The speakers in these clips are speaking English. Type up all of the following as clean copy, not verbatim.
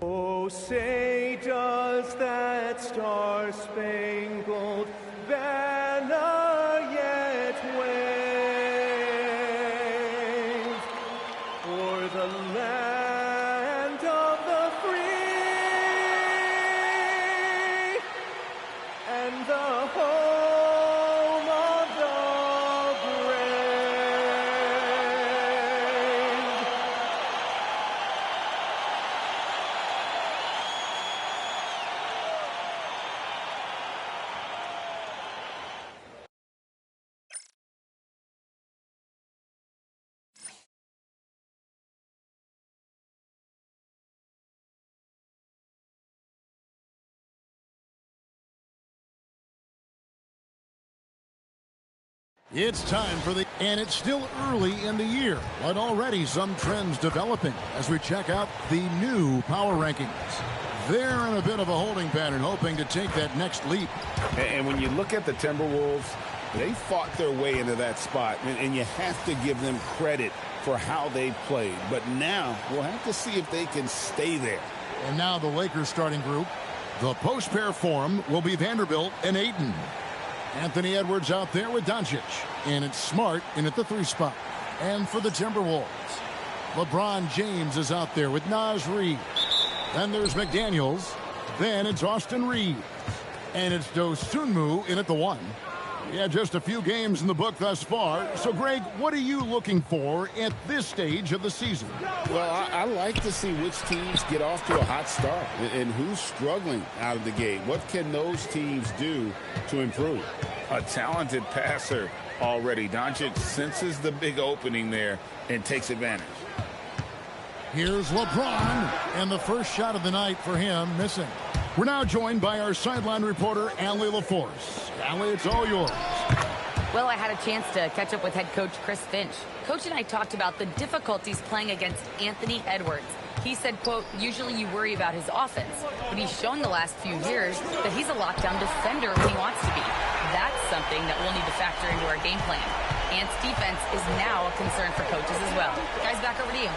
Oh, say does that star-spangled banner yet wave o'er the land of the free and the home of the brave. It's time for and it's still early in the year, but already some trends developing as we check out the new power rankings. They're in a bit of a holding pattern, hoping to take that next leap. And when you look at the Timberwolves, they fought their way into that spot, and you have to give them credit for how they played. But now we'll have to see if they can stay there. And now the Lakers starting group. The post pair form will be Vanderbilt and Ayton. Anthony Edwards out there with Doncic. And it's Smart in at the 3 spot. And for the Timberwolves, LeBron James is out there with Naz Reid. Then there's McDaniels. Then it's Austin Reeves. And it's Dosunmu in at the 1. Yeah, just a few games in the book thus far. So, Greg, what are you looking for at this stage of the season? Well, I like to see which teams get off to a hot start and who's struggling out of the gate. What can those teams do to improve? A talented passer already. Doncic senses the big opening there and takes advantage. Here's LeBron, and the first shot of the night for him missing. We're now joined by our sideline reporter, Allie LaForce. Allie, it's all yours. Well, I had a chance to catch up with head coach Chris Finch. Coach and I talked about the difficulties playing against Anthony Edwards. He said, quote, usually you worry about his offense, but he's shown the last few years that he's a lockdown defender when he wants to be. That's something that we'll need to factor into our game plan. Ant's defense is now a concern for coaches as well. Guys, back over to you.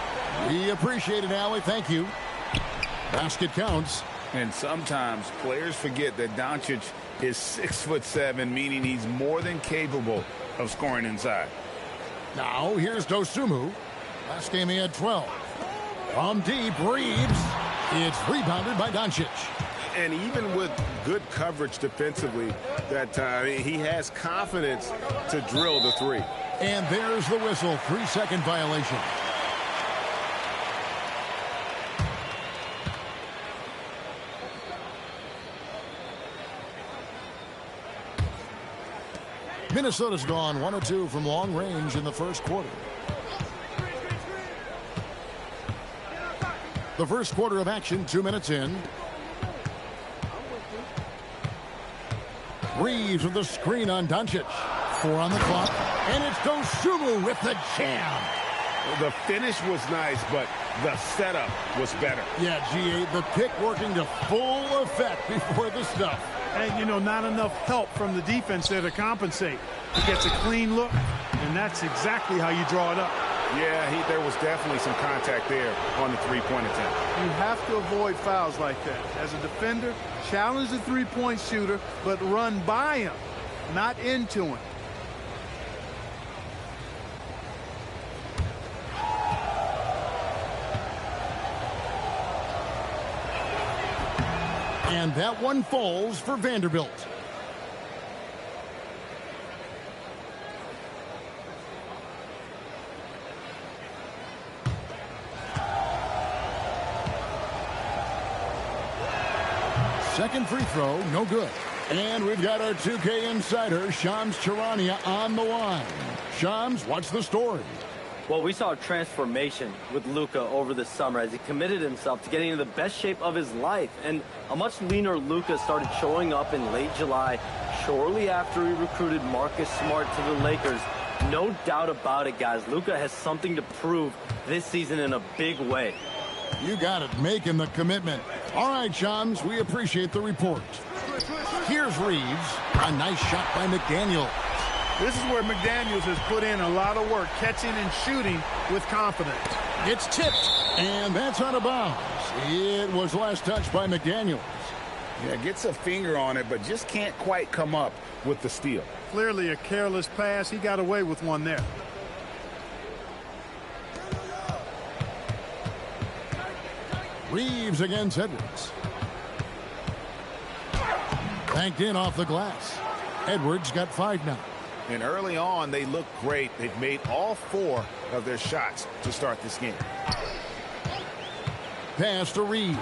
We appreciate it, Allie. Thank you. Basket counts. And sometimes players forget that Doncic is 6'7", meaning he's more than capable of scoring inside. Now here's Dosunmu. Last game he had 12. From deep, Reeves. It's rebounded by Doncic. And even with good coverage defensively that time, he has confidence to drill the 3. And there's the whistle. 3-second violation. Minnesota's gone 1 of 2 from long range in the first quarter. The first quarter of action, 2 minutes in. Reeves with the screen on Doncic. 4 on the clock. And it's Dosunmu with the jam. The finish was nice, but the setup was better. Yeah, G8, the pick working to full effect before the stuff. And, you know, not enough help from the defense there to compensate. He gets a clean look, and that's exactly how you draw it up. Yeah, there was definitely some contact there on the three-point attempt. You have to avoid fouls like that. As a defender, challenge the three-point shooter, but run by him, not into him. And that one falls for Vanderbilt. Second free throw, no good. And we've got our 2K insider, Shams Charania, on the line. Shams, what's the story? Well, we saw a transformation with Luka over the summer as he committed himself to getting into the best shape of his life. And a much leaner Luka started showing up in late July, shortly after he recruited Marcus Smart to the Lakers. No doubt about it, guys. Luka has something to prove this season in a big way. You got it, making the commitment. All right, Shams, we appreciate the report. Here's Reeves. A nice shot by McDaniels. This is where McDaniels has put in a lot of work, catching and shooting with confidence. It's tipped, and that's out of bounds. It was last touched by McDaniels. Yeah, gets a finger on it, but just can't quite come up with the steal. Clearly a careless pass. He got away with one there. Reeves against Edwards. Banked in off the glass. Edwards got 5 now. And early on, they look great. They've made all 4 of their shots to start this game. Pass to Reeves.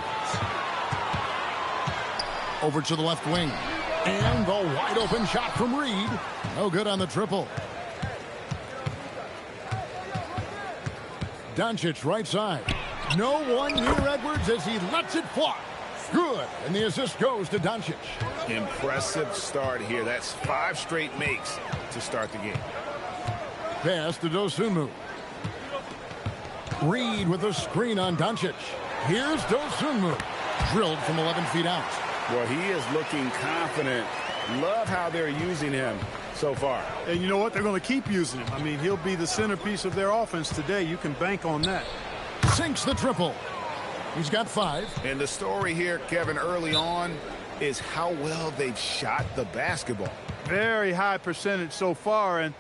Over to the left wing. And the wide open shot from Reed. No good on the triple. Doncic right side. No one near Edwards as he lets it fly. Good. And the assist goes to Doncic. Impressive start here. That's 5 straight makes to start the game. Pass to Dosunmu. Reed with a screen on Doncic. Here's Dosunmu. Drilled from 11 feet out. Well, he is looking confident. Love how they're using him so far. And you know what? They're going to keep using him. I mean, he'll be the centerpiece of their offense today. You can bank on that. Sinks the triple. He's got 5. And the story here, Kevin, early on is how well they've shot the basketball. Very high percentage so far. And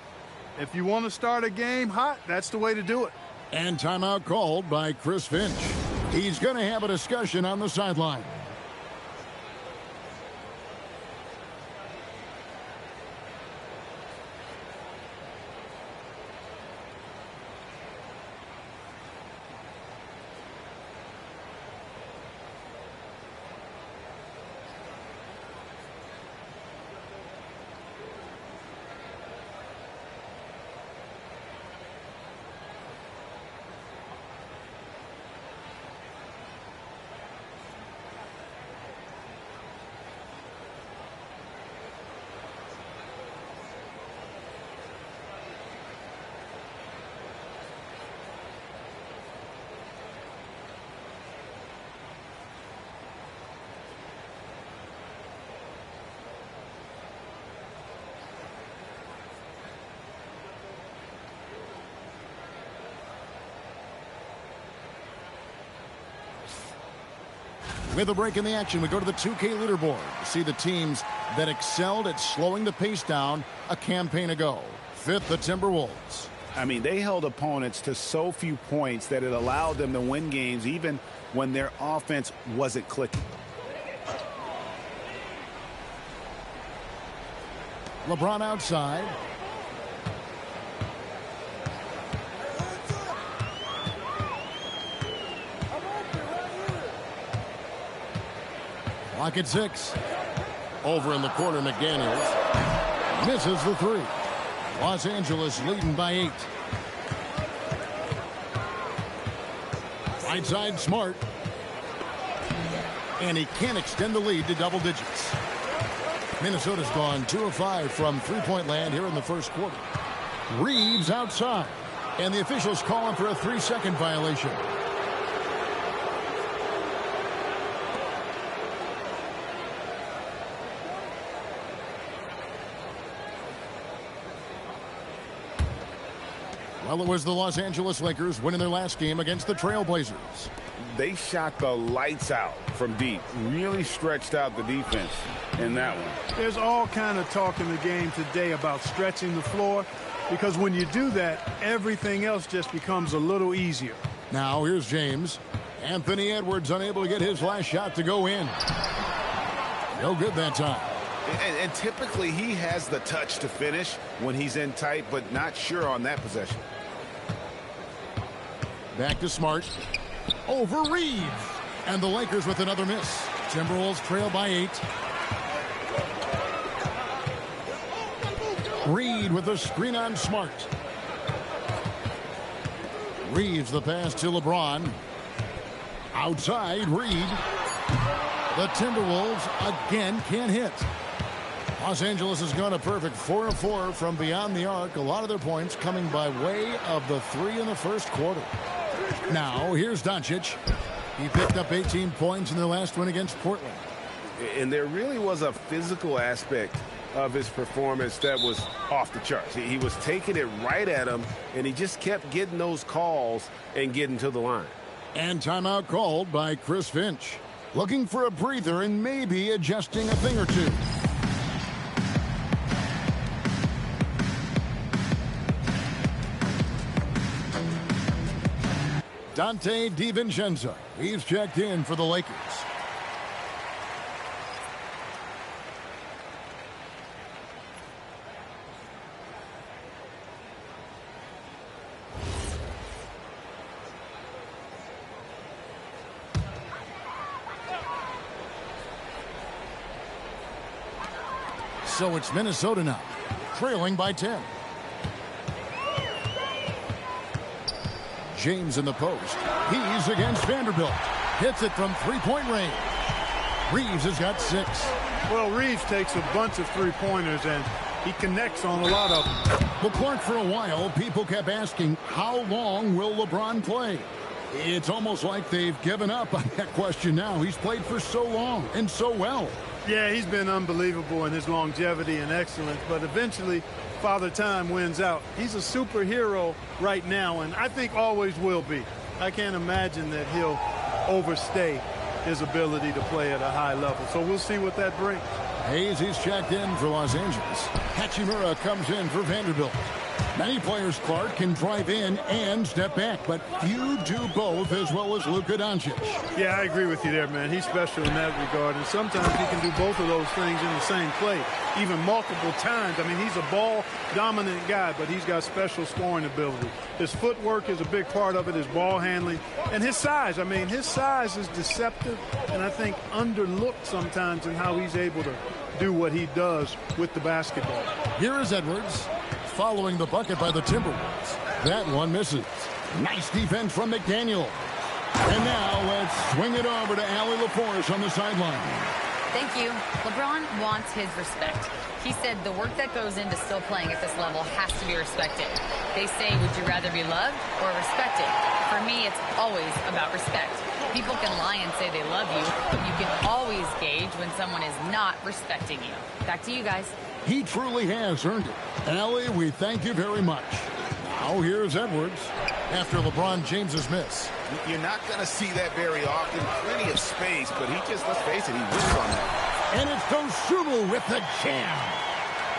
if you want to start a game hot, that's the way to do it. And timeout called by Chris Finch. He's going to have a discussion on the sideline. With a break in the action, we go to the 2K leaderboard to see the teams that excelled at slowing the pace down a campaign ago. 5th, the Timberwolves. I mean, they held opponents to so few points that it allowed them to win games even when their offense wasn't clicking. LeBron outside. Clock at 6. Over in the corner, McDaniels misses the 3. Los Angeles leading by 8. Right side, Smart. And he can't extend the lead to double digits. Minnesota's gone 2 of 5 from three-point land here in the first quarter. Reeves outside. And the officials calling for a 3-second violation. Well, it was the Los Angeles Lakers winning their last game against the Trailblazers. They shot the lights out from deep. Really stretched out the defense in that one. There's all kind of talk in the game today about stretching the floor, because when you do that, everything else just becomes a little easier. Now here's James. Anthony Edwards unable to get his last shot to go in. No good that time. And typically he has the touch to finish when he's in tight, but not sure on that possession. Back to Smart. Over Reeves. And the Lakers with another miss. Timberwolves trail by 8. Reed with a screen on Smart. Reeves the pass to LeBron. Outside, Reed. The Timberwolves again can't hit. Los Angeles has gone a perfect 4 of 4 from beyond the arc. A lot of their points coming by way of the 3 in the first quarter. Now, here's Doncic. He picked up 18 points in their last win against Portland. And there really was a physical aspect of his performance that was off the charts. He was taking it right at him, and he just kept getting those calls and getting to the line. And timeout called by Chris Finch. Looking for a breather and maybe adjusting a thing or two. Dante DiVincenzo. He's checked in for the Lakers. So it's Minnesota now, trailing by 10. James in the post. He's against Vanderbilt. Hits it from three-point range. Reeves has got 6. Well, Reeves takes a bunch of three-pointers, and he connects on a lot of them. Well, Clark, for a while, people kept asking, how long will LeBron play? It's almost like they've given up on that question now. He's played for so long and so well. Yeah, he's been unbelievable in his longevity and excellence, but eventually Father Time wins out. He's a superhero right now, and I think always will be. I can't imagine that he'll overstay his ability to play at a high level. So we'll see what that brings. Hayes, he's checked in for Los Angeles. Hachimura comes in for Vanderbilt. Many players, Clark, can drive in and step back, but few do both as well as Luka Doncic. Yeah, I agree with you there, man. He's special in that regard, and sometimes he can do both of those things in the same play, even multiple times. I mean, he's a ball-dominant guy, but he's got special scoring ability. His footwork is a big part of it, his ball handling, and his size. I mean, his size is deceptive, and I think underlooked sometimes in how he's able to do what he does with the basketball. Here is Edwards. Following the bucket by the Timberwolves. That one misses. Nice defense from McDaniel. And now let's swing it over to Allie LaForce on the sideline. Thank you. LeBron wants his respect. He said the work that goes into still playing at this level has to be respected. They say, would you rather be loved or respected? For me, it's always about respect. People can lie and say they love you, but you can always gauge when someone is not respecting you. Back to you guys. He truly has earned it. Allie, we thank you very much. Now here's Edwards after LeBron James's miss. You're not going to see that very often. Plenty of space, but he just, let's face it, he whiffs on that. And it's Dosunmu with the jam.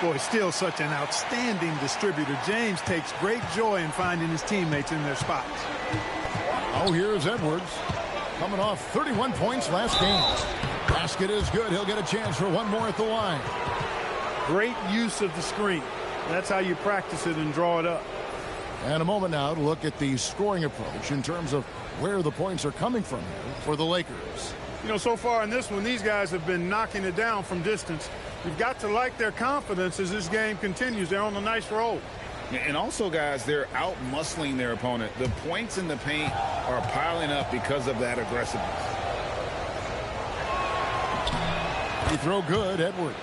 Boy, still such an outstanding distributor. James takes great joy in finding his teammates in their spots. Oh, here's Edwards. Coming off 31 points last game. Basket is good. He'll get a chance for one more at the line. Great use of the screen. That's how you practice it and draw it up. And a moment now to look at the scoring approach in terms of where the points are coming from here for the Lakers. You know, so far in this one, these guys have been knocking it down from distance. You've got to like their confidence as this game continues. They're on a nice roll. And also, guys, they're out-muscling their opponent. The points in the paint are piling up because of that aggressiveness. He throw good, Edwards.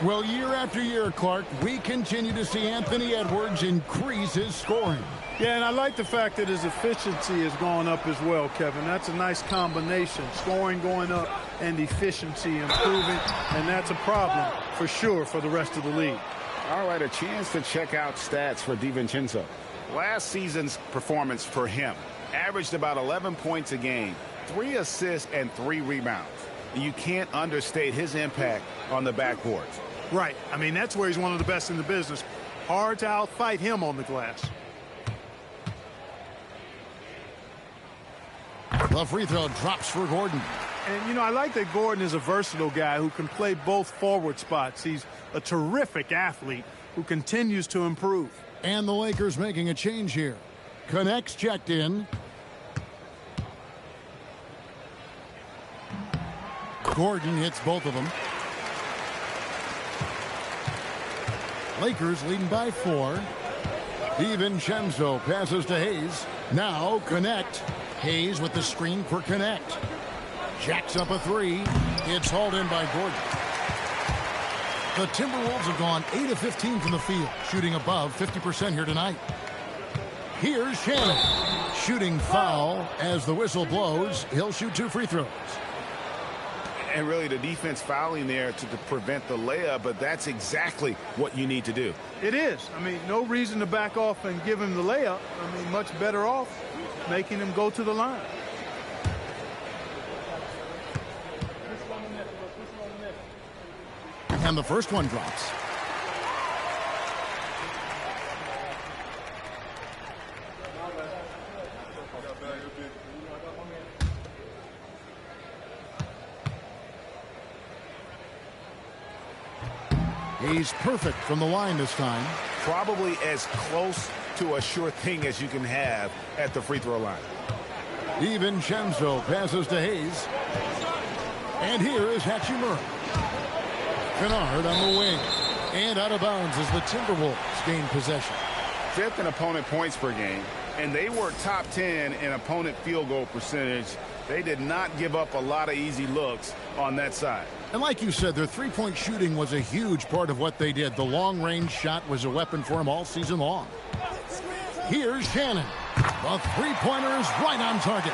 Well, year after year, Clark, we continue to see Anthony Edwards increase his scoring. Yeah, and I like the fact that his efficiency has gone up as well, Kevin. That's a nice combination. Scoring going up and efficiency improving, and that's a problem for sure for the rest of the league. All right, a chance to check out stats for DiVincenzo. Last season's performance for him averaged about 11 points a game, 3 assists, and 3 rebounds. You can't understate his impact on the backboards. Right. I mean, that's where he's one of the best in the business. Hard to outfight him on the glass. The free throw drops for Gordon. And, you know, I like that Gordon is a versatile guy who can play both forward spots. He's a terrific athlete who continues to improve. And the Lakers making a change here. Connects checked in. Gordon hits both of them. Lakers leading by 4. DiVincenzo passes to Hayes. Now Connect. Hayes with the screen for Connect. Jacks up a 3. It's hauled in by Gordon. The Timberwolves have gone 8 of 15 from the field, shooting above 50% here tonight. Here's Shannon. Shooting foul as the whistle blows. He'll shoot 2 free throws. And really the defense fouling there to prevent the layup, but that's exactly what you need to do. It is. I mean, no reason to back off and give him the layup. I mean, much better off making him go to the line. And the first one drops. He's perfect from the line this time. Probably as close to a sure thing as you can have at the free throw line. DiVincenzo passes to Hayes. And here is Hachimura. Kennard on the wing. And out of bounds as the Timberwolves gain possession. 5th in opponent points per game. And they were top 10 in opponent field goal percentage. They did not give up a lot of easy looks on that side. And like you said, their three-point shooting was a huge part of what they did. The long-range shot was a weapon for them all season long. Here's Shannon. The three-pointer is right on target.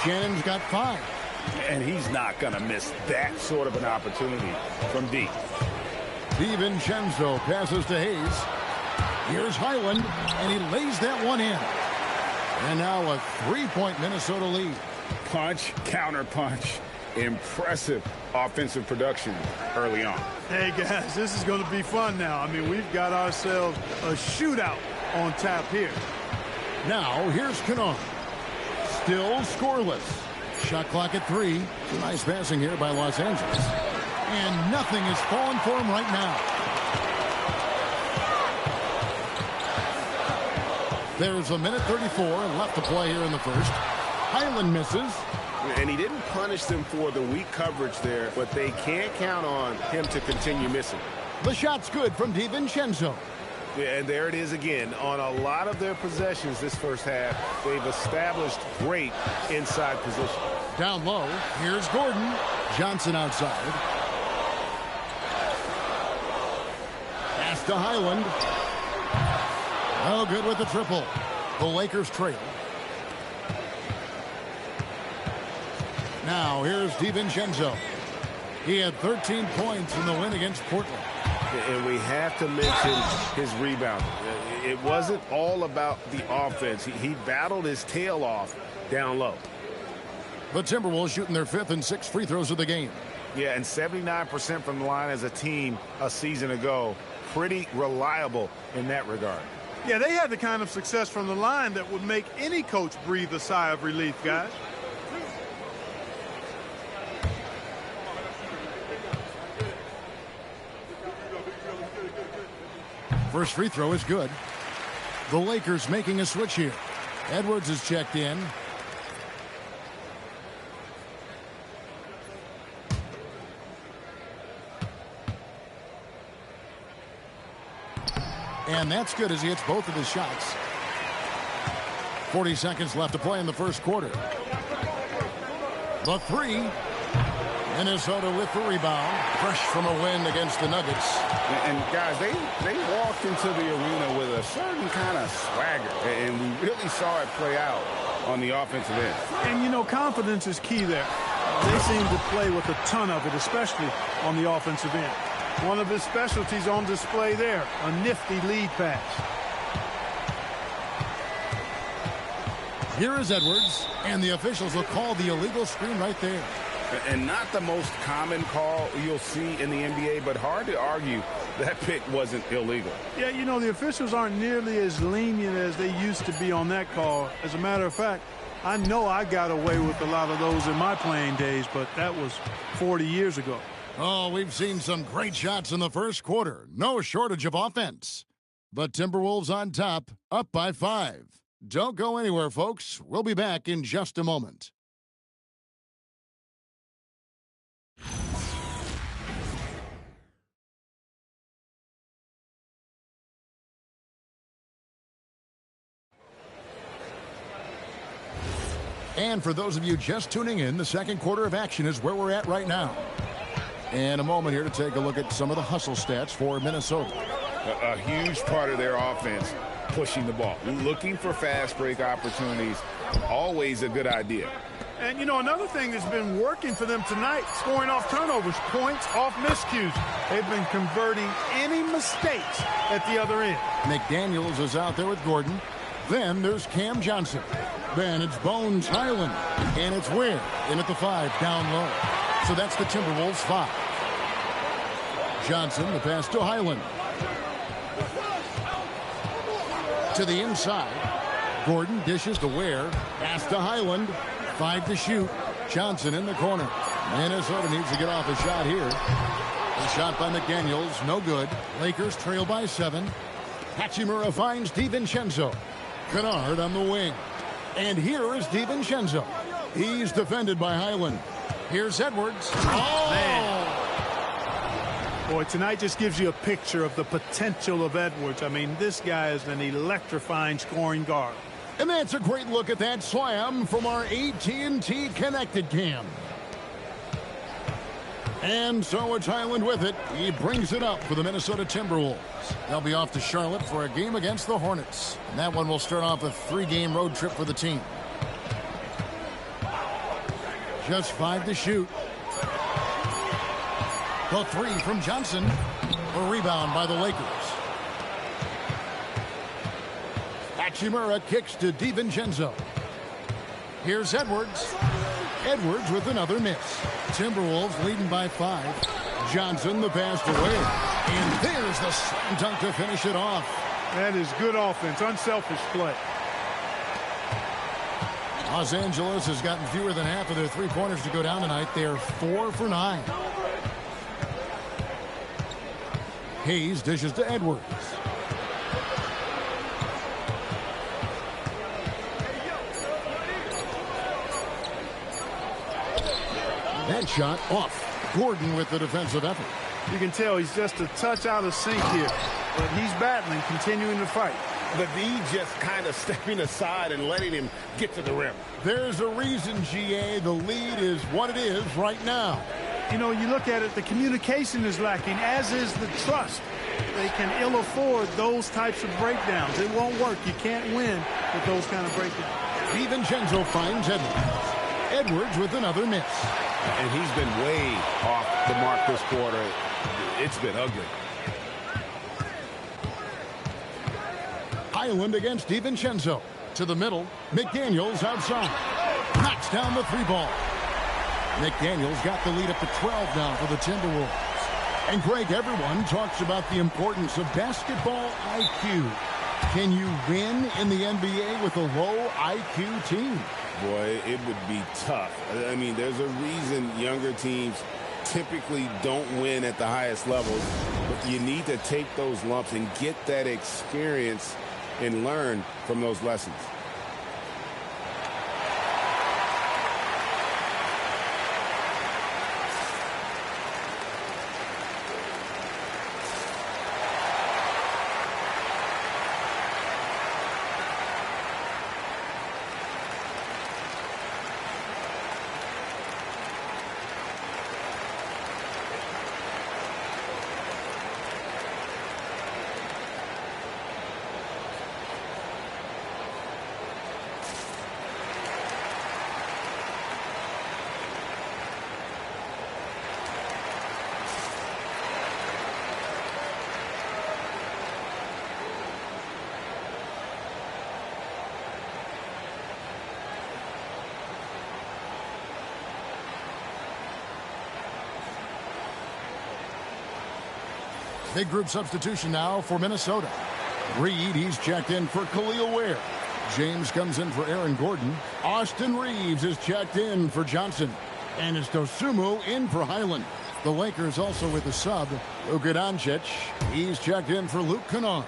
Shannon's got 5. And he's not going to miss that sort of an opportunity from deep. DiVincenzo passes to Hayes. Here's Highland, and he lays that one in. And now a 3-point Minnesota lead. Punch, counter punch. Impressive offensive production early on. Hey, guys, this is going to be fun now. I mean, we've got ourselves a shootout on tap here. Now, here's Kennard. Still scoreless. Shot clock at 3. Nice passing here by Los Angeles. And nothing is falling for him right now. There's a minute 34 left to play here in the first. Highland misses. And he didn't punish them for the weak coverage there, but they can't count on him to continue missing. The shot's good from DiVincenzo. Yeah, and there it is again. On a lot of their possessions this first half, they've established great inside position. Down low, here's Gordon. Johnson outside. Pass to Highland. Oh, good with the triple. The Lakers trail. Now, here's DiVincenzo. He had 13 points in the win against Portland. And we have to mention his rebound. It wasn't all about the offense. He battled his tail off down low. The Timberwolves shooting their 5th and 6th free throws of the game. Yeah, and 79% from the line as a team a season ago. Pretty reliable in that regard. Yeah, they had the kind of success from the line that would make any coach breathe a sigh of relief, guys. First free throw is good. The Lakers making a switch here. Edwards is checked in. And that's good as he hits both of his shots. 40 seconds left to play in the first quarter. The 3. Minnesota with the rebound. Fresh from a win against the Nuggets. And guys, they walked into the arena with a certain kind of swagger. And we really saw it play out on the offensive end. And, you know, confidence is key there. They seem to play with a ton of it, especially on the offensive end. One of his specialties on display there, a nifty lead pass. Here is Edwards, and the officials will call the illegal screen right there. And not the most common call you'll see in the NBA, but hard to argue that pick wasn't illegal. Yeah, you know, the officials aren't nearly as lenient as they used to be on that call. As a matter of fact, I know I got away with a lot of those in my playing days, but that was 40 years ago. Oh, we've seen some great shots in the first quarter. No shortage of offense. But Timberwolves on top, up by 5. Don't go anywhere, folks. We'll be back in just a moment. And for those of you just tuning in, the second quarter of action is where we're at right now. And a moment here to take a look at some of the hustle stats for Minnesota. A huge part of their offense, pushing the ball. Looking for fast break opportunities, always a good idea. And, you know, another thing that's been working for them tonight, scoring off turnovers, points off miscues. They've been converting any mistakes at the other end. McDaniels is out there with Gordon. Then there's Cam Johnson. Then it's Bones Highland. And it's Ware in at the 5, down low. So that's the Timberwolves 5. Johnson, the pass to Highland. To the inside. Gordon dishes to Ware. Pass to Highland. 5 to shoot. Johnson in the corner. Minnesota needs to get off a shot here. A shot by McDaniels, no good. Lakers trail by 7. Hachimura finds DiVincenzo. Kennard on the wing. And here is DiVincenzo. He's defended by Highland. Here's Edwards. Oh! Man. Boy, tonight just gives you a picture of the potential of Edwards. I mean, this guy is an electrifying scoring guard. And that's a great look at that slam from our AT&T Connected Cam. And so it's Highland with it. He brings it up for the Minnesota Timberwolves. They'll be off to Charlotte for a game against the Hornets. And that one will start off a 3-game road trip for the team. Just 5 to shoot. The 3 from Johnson. A rebound by the Lakers. Hachimura kicks to DiVincenzo. Here's Edwards. Edwards with another miss. Timberwolves leading by 5. Johnson the pass to Ware. And there's the slam dunk to finish it off. That is good offense, unselfish play. Los Angeles has gotten fewer than half of their three-pointers to go down tonight. They are 4 for 9. Hayes dishes to Edwards. That shot off. Gordon with the defensive effort. You can tell he's just a touch out of sync here, but he's battling, continuing to fight. The D just kind of stepping aside and letting him get to the rim. There's a reason, GA, the lead is what it is right now. You know, you look at it, the communication is lacking, as is the trust. They can ill afford those types of breakdowns. It won't work. You can't win with those kind of breakdowns. DiVincenzo finds Edwards. Edwards with another miss. And he's been way off the mark this quarter. It's been ugly. Highland against DiVincenzo. To the middle. McDaniels outside. Knocks down the 3-ball. McDaniels got the lead up to 12 now for the Timberwolves. And Greg, everyone talks about the importance of basketball IQ. Can you win in the NBA with a low IQ team? Boy, it would be tough. I mean, there's a reason younger teams typically don't win at the highest levels. But you need to take those lumps and get that experience and learn from those lessons. Big group substitution now for Minnesota. Reed, he's checked in for Khalil Ware. James comes in for Aaron Gordon. Austin Reeves is checked in for Johnson. And it's Dosunmu in for Highland. The Lakers also with the sub, Luka Doncic. He's checked in for Luke Kennard.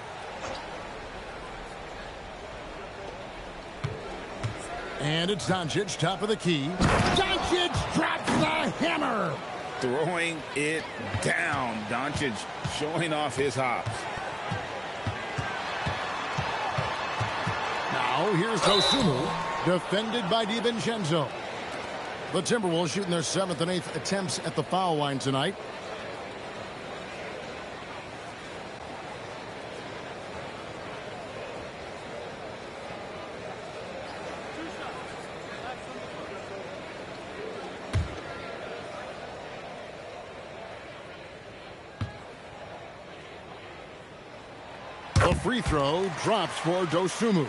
And it's Doncic, top of the key. Doncic drops the hammer. Throwing it down. Doncic showing off his hops. Now here's Dosunmu, defended by DiVincenzo. The Timberwolves shooting their 7th and 8th attempts at the foul line tonight. free throw drops for Dosunmu.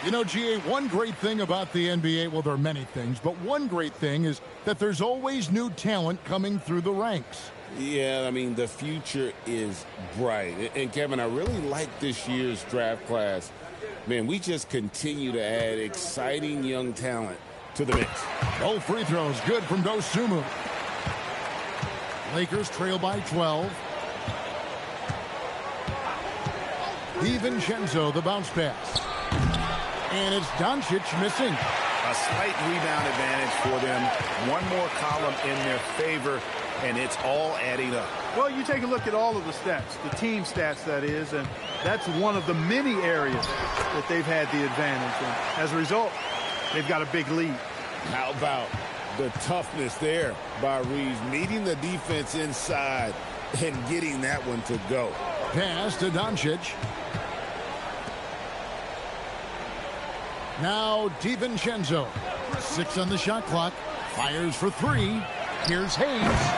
You know, GA, one great thing about the NBA, well, there are many things, but one great thing is that there's always new talent coming through the ranks. Yeah, I mean, the future is bright. And, Kevin, I really like this year's draft class. Man, we just continue to add exciting young talent to the mix. No free throws, good from Dosunmu. Lakers trail by 12. DiVincenzo, the bounce pass. And it's Doncic missing. A slight rebound advantage for them. One more column in their favor, and it's all adding up. Well, you take a look at all of the stats, the team stats, that is, and that's one of the many areas that they've had the advantage. And as a result, they've got a big lead. How about the toughness there by Reeves, meeting the defense inside and getting that one to go. Pass to Doncic. Now DiVincenzo. 6 on the shot clock. Fires for 3. Here's Hayes,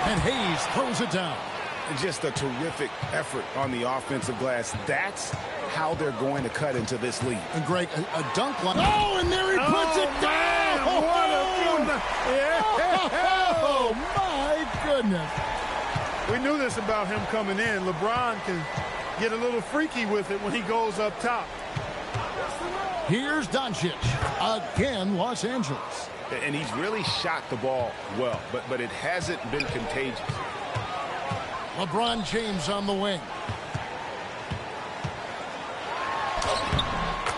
and Hayes throws it down. Just a terrific effort on the offensive glass. That's how they're going to cut into this lead. And Greg, a dunk line. Oh, and there he puts it down! Oh, my goodness. We knew this about him coming in. LeBron can get a little freaky with it when he goes up top. Here's Doncic. Again, Los Angeles. And he's really shot the ball well, but it hasn't been contagious. LeBron James on the wing.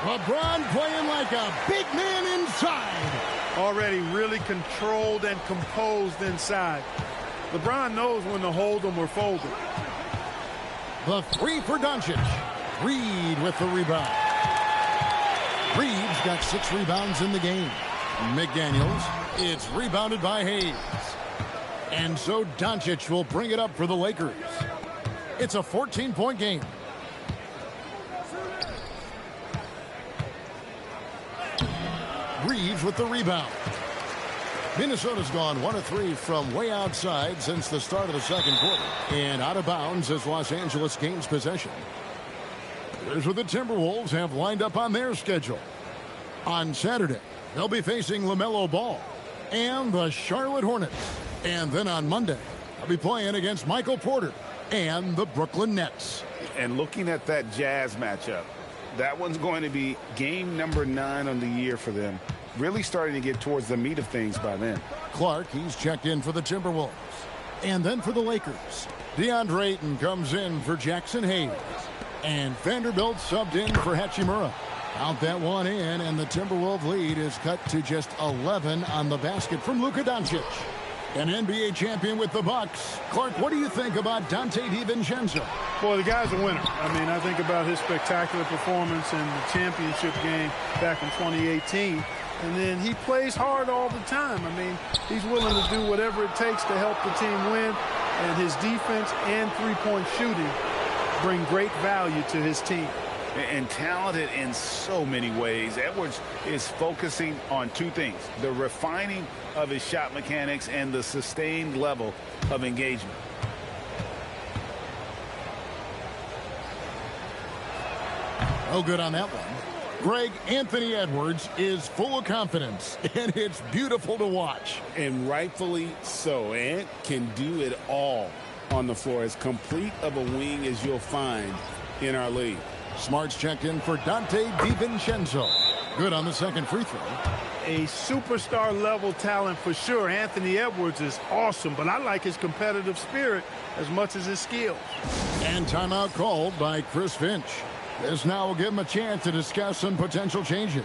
LeBron playing like a big man inside. Already really controlled and composed inside. LeBron knows when to hold them or fold them. The 3 for Doncic. Reed with the rebound. Reeves got 6 rebounds in the game. McDaniels, it's rebounded by Hayes. And so Doncic will bring it up for the Lakers. It's a 14-point game. Reeves with the rebound. Minnesota's gone 1 of 3 from way outside since the start of the second quarter. And out of bounds as Los Angeles gains possession. Here's what the Timberwolves have lined up on their schedule. On Saturday, they'll be facing LaMelo Ball and the Charlotte Hornets. And then on Monday, they'll be playing against Michael Porter and the Brooklyn Nets. And looking at that Jazz matchup, that one's going to be game number 9 on the year for them. Really starting to get towards the meat of things by then. Clark, he's checked in for the Timberwolves. And then for the Lakers, DeAndre Ayton comes in for Jackson Hayes. And Vanderbilt subbed in for Hachimura. Count that one in, and the Timberwolves lead is cut to just 11 on the basket from Luka Doncic. An NBA champion with the Bucks. Clark, what do you think about Dante DiVincenzo? Boy, the guy's a winner. I mean, I think about his spectacular performance in the championship game back in 2018. And then he plays hard all the time. I mean, he's willing to do whatever it takes to help the team win. And his defense and three-point shooting bring great value to his team. And talented in so many ways. Edwards is focusing on 2 things: the refining of his shot mechanics and the sustained level of engagement. Oh, good on that one. Greg, Anthony Edwards is full of confidence, and it's beautiful to watch. And rightfully so. Ant can do it all on the floor. As complete of a wing as you'll find in our league. Smart's checked in for Dante DiVincenzo. Good on the second free throw. A superstar level talent for sure. Anthony Edwards is awesome, but I like his competitive spirit as much as his skill. And timeout called by Chris Finch. This now will give him a chance to discuss some potential changes.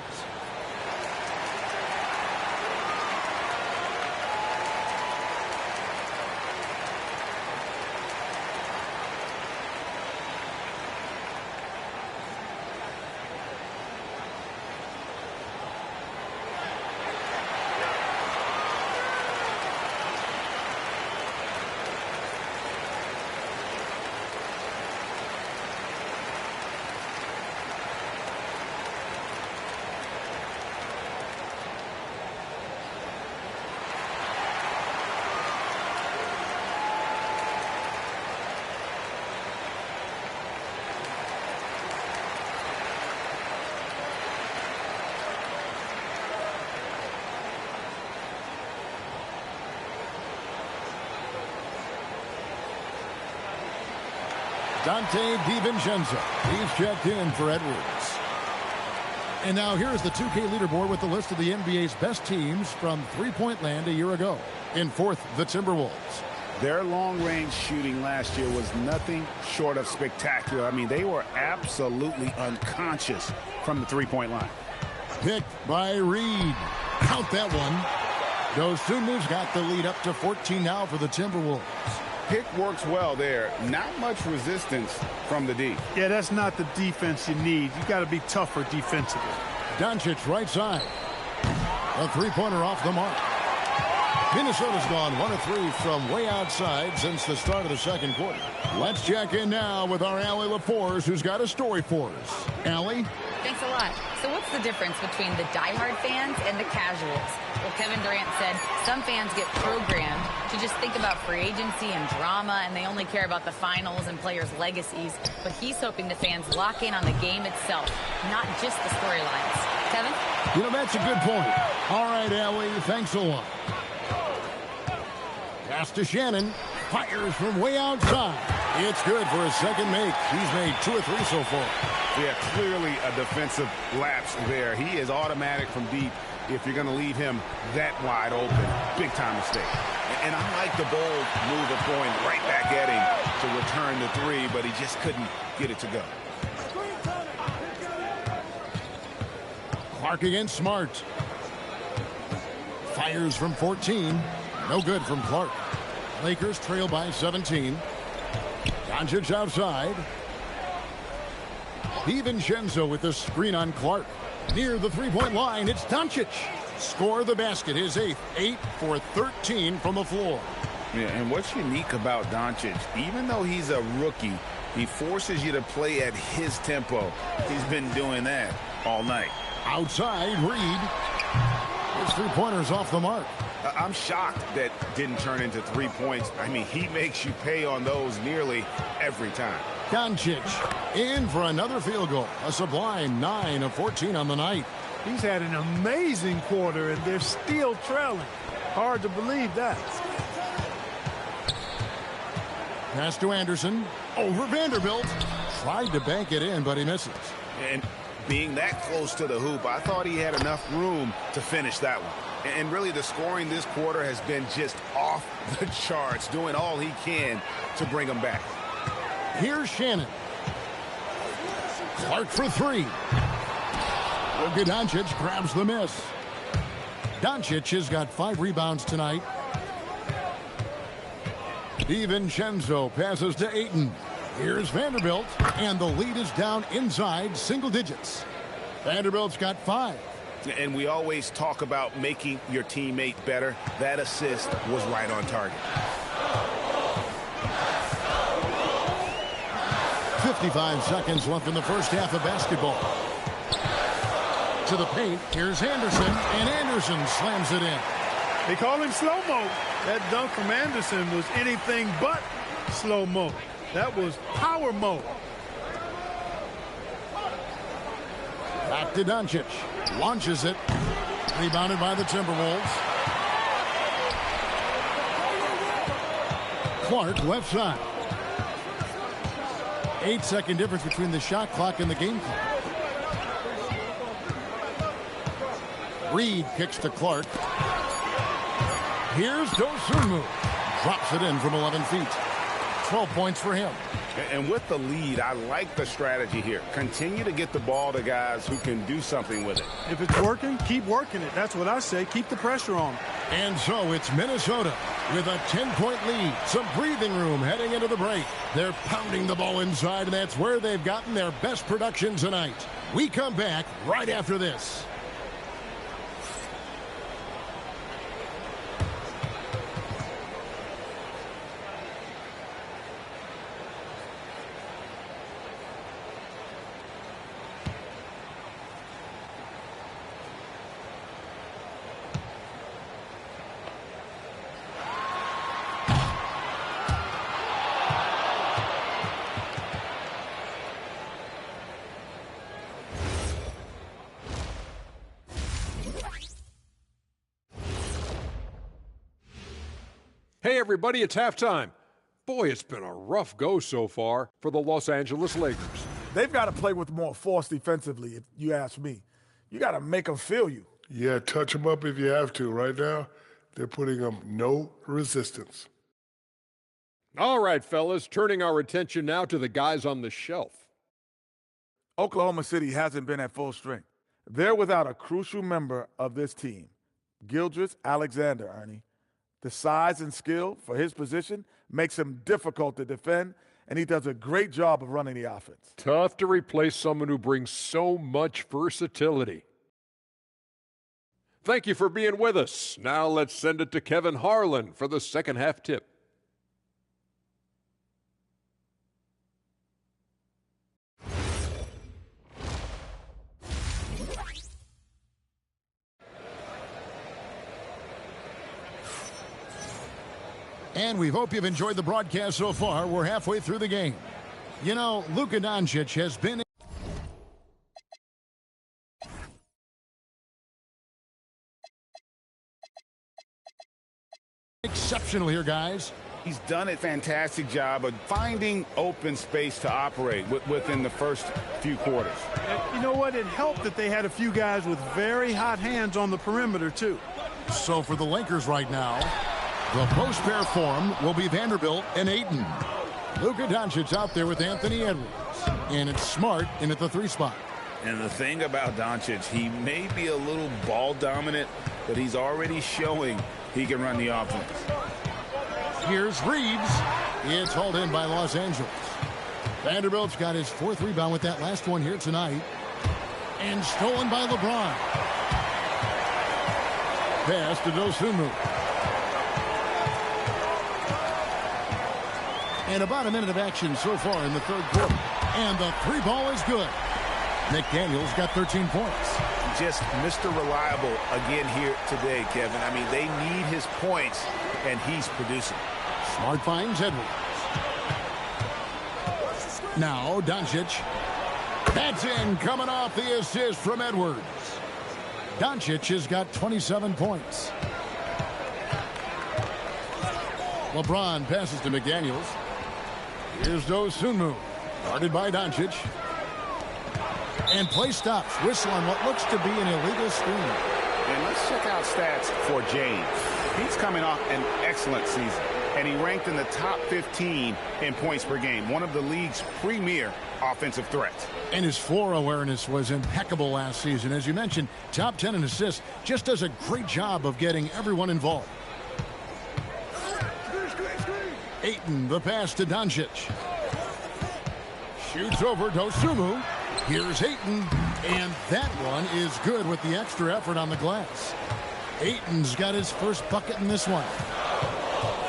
Dante DiVincenzo. He's checked in for Edwards. And now here's the 2K leaderboard with the list of the NBA's best teams from three-point land a year ago. In fourth, the Timberwolves. Their long-range shooting last year was nothing short of spectacular. I mean, they were absolutely unconscious from the three-point line. Picked by Reed. Count that one. Dosunmu's got the lead up to 14 now for the Timberwolves. Pick works well there. Not much resistance from the D. Yeah, that's not the defense you need. You got to be tougher defensively. Doncic right side. A three-pointer off the mark. Minnesota's gone 1 of 3 from way outside since the start of the second quarter. Let's check in now with our Allie LaForce, who's got a story for us. Allie? Thanks a lot. So what's the difference between the diehard fans and the casuals? Well, Kevin Durant said some fans get programmed to just think about free agency and drama, and they only care about the finals and players' legacies. But he's hoping the fans lock in on the game itself, not just the storylines. Kevin? You know, that's a good point. All right, Allie, thanks a lot. Pass to Shannon. Fires from way outside. It's good for his second make. He's made 2 or 3 so far. Yeah, clearly a defensive lapse there. He is automatic from deep if you're going to leave him that wide open. Big-time mistake. And I like the bold move of going right back at him to return the 3, but he just couldn't get it to go. Clark against Smart. Fires from 14. No good from Clark. Lakers trail by 17. Doncic outside. DiVincenzo with the screen on Clark. Near the three-point line, it's Doncic. Score the basket, his 8th. 8 for 13 from the floor. Yeah, and what's unique about Doncic, even though he's a rookie, he forces you to play at his tempo. He's been doing that all night. Outside, Reed. His three-pointer's off the mark. I'm shocked that didn't turn into 3 points. I mean, he makes you pay on those nearly every time. Doncic in for another field goal. A sublime 9 of 14 on the night. He's had an amazing quarter, and they're still trailing. Hard to believe that. Pass to Anderson. Over Vanderbilt. Tried to bank it in, but he misses. And being that close to the hoop, I thought he had enough room to finish that one. And really, the scoring this quarter has been just off the charts, doing all he can to bring them back. Here's Shannon. Clark for 3. Luka Doncic grabs the miss. Doncic has got 5 rebounds tonight. DiVincenzo passes to Ayton. Here's Vanderbilt, and the lead is down inside single digits. Vanderbilt's got 5. And we always talk about making your teammate better. That assist was right on target. 55 seconds left in the first half of basketball. To the paint, here's Anderson, and Anderson slams it in. They call him slow-mo. That dunk from Anderson was anything but slow-mo. That was power mo. Back to Doncic. Launches it. Rebounded by the Timberwolves. Clark left side. 8-second difference between the shot clock and the game clock. Reed kicks to Clark. Here's Dosunmu. Drops it in from 11 feet. 12 points for him. And with the lead, I like the strategy here. Continue to get the ball to guys who can do something with it. If it's working, keep working it. That's what I say. Keep the pressure on. And so it's Minnesota with a 10-point lead. Some breathing room heading into the break. They're pounding the ball inside, and that's where they've gotten their best production tonight. We come back right after this. Hey, everybody, it's halftime. Boy, it's been a rough go so far for the Los Angeles Lakers. They've got to play with more force defensively, if you ask me. You got to make them feel you. Yeah, touch them up if you have to. Right now, they're putting them no resistance. All right, fellas, turning our attention now to the guys on the shelf. Oklahoma City hasn't been at full strength. They're without a crucial member of this team, Gildress Alexander, Ernie. The size and skill for his position makes him difficult to defend, and he does a great job of running the offense. Tough to replace someone who brings so much versatility. Thank you for being with us. Now let's send it to Kevin Harlan for the second half tip. And we hope you've enjoyed the broadcast so far. We're halfway through the game. You know, Luka Doncic has been exceptional here, guys. He's done a fantastic job of finding open space to operate within the first few quarters. And you know what? It helped that they had a few guys with very hot hands on the perimeter, too. So for the Lakers right now, the post pair form will be Vanderbilt and Ayton. Luka Doncic out there with Anthony Edwards. And it's Smart in at the 3 spot. And the thing about Doncic, he may be a little ball dominant, but he's already showing he can run the offense. Here's Reeves. It's hauled in by Los Angeles. Vanderbilt's got his 4th rebound with that last one here tonight. And stolen by LeBron. Pass to Dosunmu. And about a minute of action so far in the 3rd quarter. And the 3 ball is good. McDaniel's got 13 points. Just Mr. Reliable again here today, Kevin. I mean, they need his points, and he's producing. Smart finds Edwards. Now Doncic. That's in, coming off the assist from Edwards. Doncic has got 27 points. LeBron passes to McDaniels. Here's Dosunmu. Guarded by Doncic. And play stops. Whistle on what looks to be an illegal screen. And let's check out stats for James. He's coming off an excellent season, and he ranked in the top 15 in points per game, one of the league's premier offensive threats. And his floor awareness was impeccable last season. As you mentioned, top 10 in assists. Just does a great job of getting everyone involved. Ayton, the pass to Doncic. Shoots over Dosunmu. Here's Ayton, and that one is good with the extra effort on the glass. Ayton's got his first bucket in this one.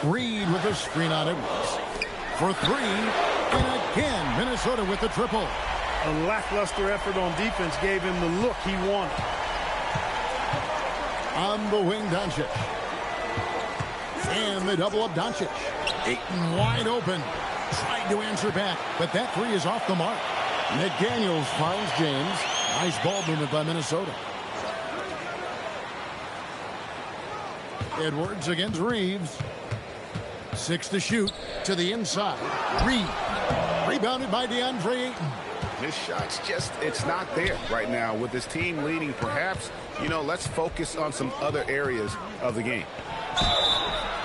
Reed with a screen on Edwards. For 3, and again, Minnesota with the triple. A lackluster effort on defense gave him the look he wanted. On the wing, Doncic. And they double up Doncic. Ayton wide open. Tried to answer back, but that 3 is off the mark. McDaniels finds James. Nice ball movement by Minnesota. Edwards against Reeves. 6 to shoot. To the inside. Reed. Rebounded by DeAndre Ayton. His shot's just, it's not there right now. With his team leading, perhaps, you know, let's focus on some other areas of the game.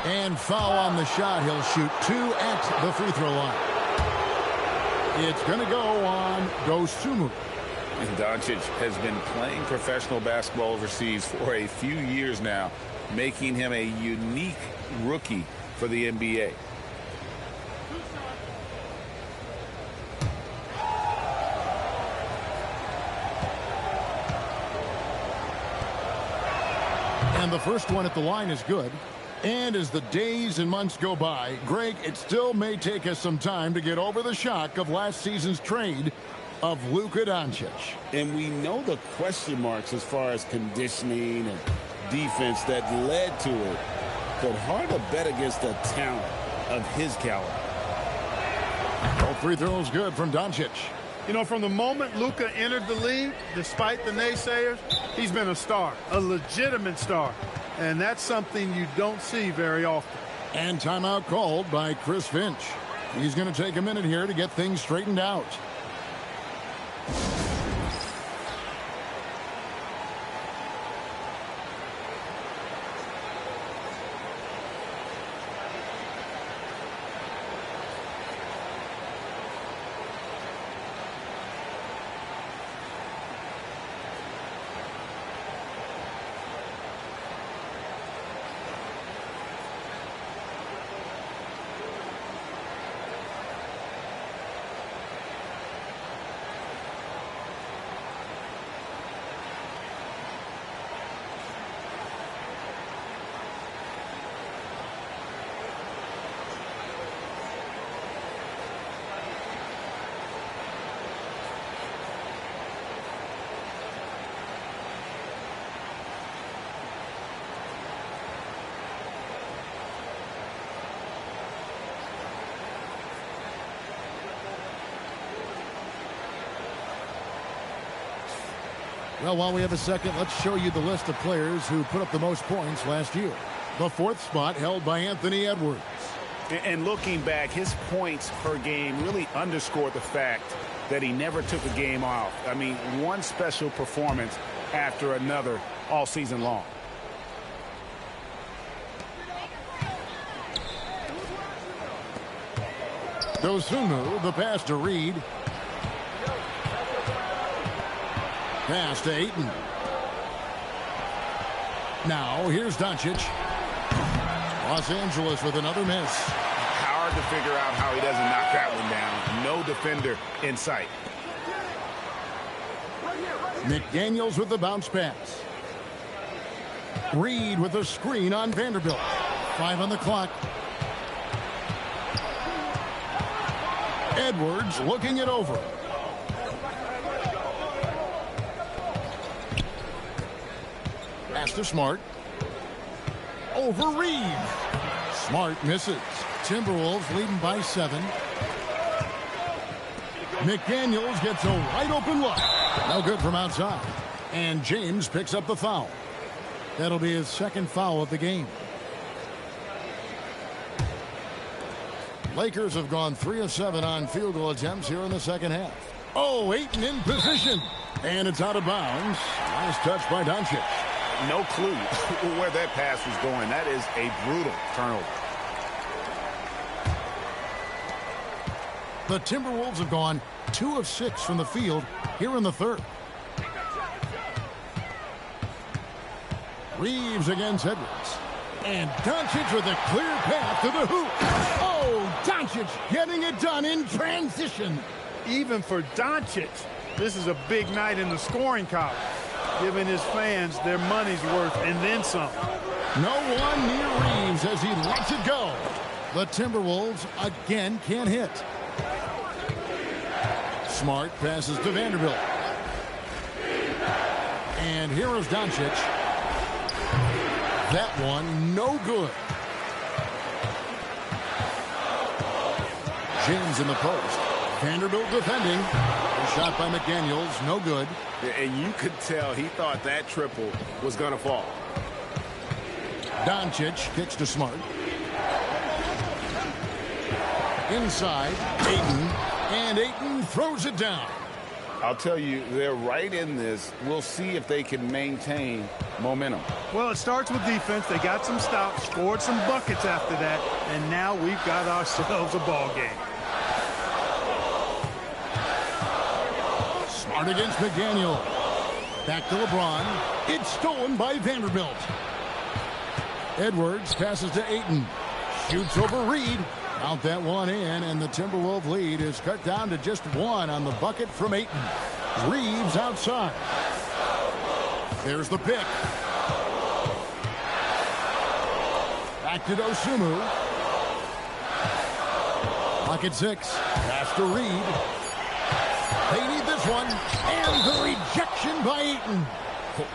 And foul on the shot. He'll shoot 2 at the free throw line. It's going to go on Dosunmu. And Doncic has been playing professional basketball overseas for a few years now, making him a unique rookie for the NBA. And the first one at the line is good. And as the days and months go by, Greg, it still may take us some time to get over the shock of last season's trade of Luka Doncic. And we know the question marks as far as conditioning and defense that led to it. But hard to bet against the talent of his caliber. Both free throws good from Doncic. You know, from the moment Luka entered the league, despite the naysayers, he's been a star, a legitimate star. And that's something you don't see very often. And timeout called by Chris Finch. He's going to take a minute here to get things straightened out. Well, while we have a second, let's show you the list of players who put up the most points last year. The fourth spot held by Anthony Edwards. And looking back, his points per game really underscored the fact that he never took a game off. I mean, one special performance after another all season long. Dosunmu, the pass to Reed. Pass to Ayton. Now, here's Doncic. Los Angeles with another miss. Hard to figure out how he doesn't knock that one down. No defender in sight. McDaniels with the bounce pass. Reed with a screen on Vanderbilt. 5 on the clock. Edwards looking it over. Pass to Smart. Over Reed. Smart misses. Timberwolves leading by 7. McDaniels gets a wide open look. No good from outside. And James picks up the foul. That'll be his second foul of the game. Lakers have gone 3 of 7 on field goal attempts here in the second half. Oh, Ayton in position. And it's out of bounds. Nice touch by Doncic. No clue where that pass was going. That is a brutal turnover. The Timberwolves have gone 2 of 6 from the field here in the third. Reeves against Edwards. And Doncic with a clear path to the hoop. Oh, Doncic getting it done in transition. Even for Doncic, this is a big night in the scoring column, giving his fans their money's worth and then some. No one near Reeves as he lets it go. The Timberwolves again can't hit. Smart passes to Vanderbilt. And here is Doncic. That one no good. James in the post. Vanderbilt defending. A shot by McDaniels, no good. And you could tell he thought that triple was going to fall. Doncic kicks to Smart. Inside, Ayton. And Ayton throws it down. I'll tell you, they're right in this. We'll see if they can maintain momentum. Well, it starts with defense. They got some stops, scored some buckets after that, and now we've got ourselves a ball game. Smart against McDaniel. Back to LeBron. It's stolen by Vanderbilt. Edwards passes to Ayton. Shoots over Reed. Count that one in, and the Timberwolves lead is cut down to just 1 on the bucket from Ayton. Reeves outside. There's the pick. Back to Dosunmu. Pocket 6. Pass to Reed. They need this one. And the rejection by Ayton.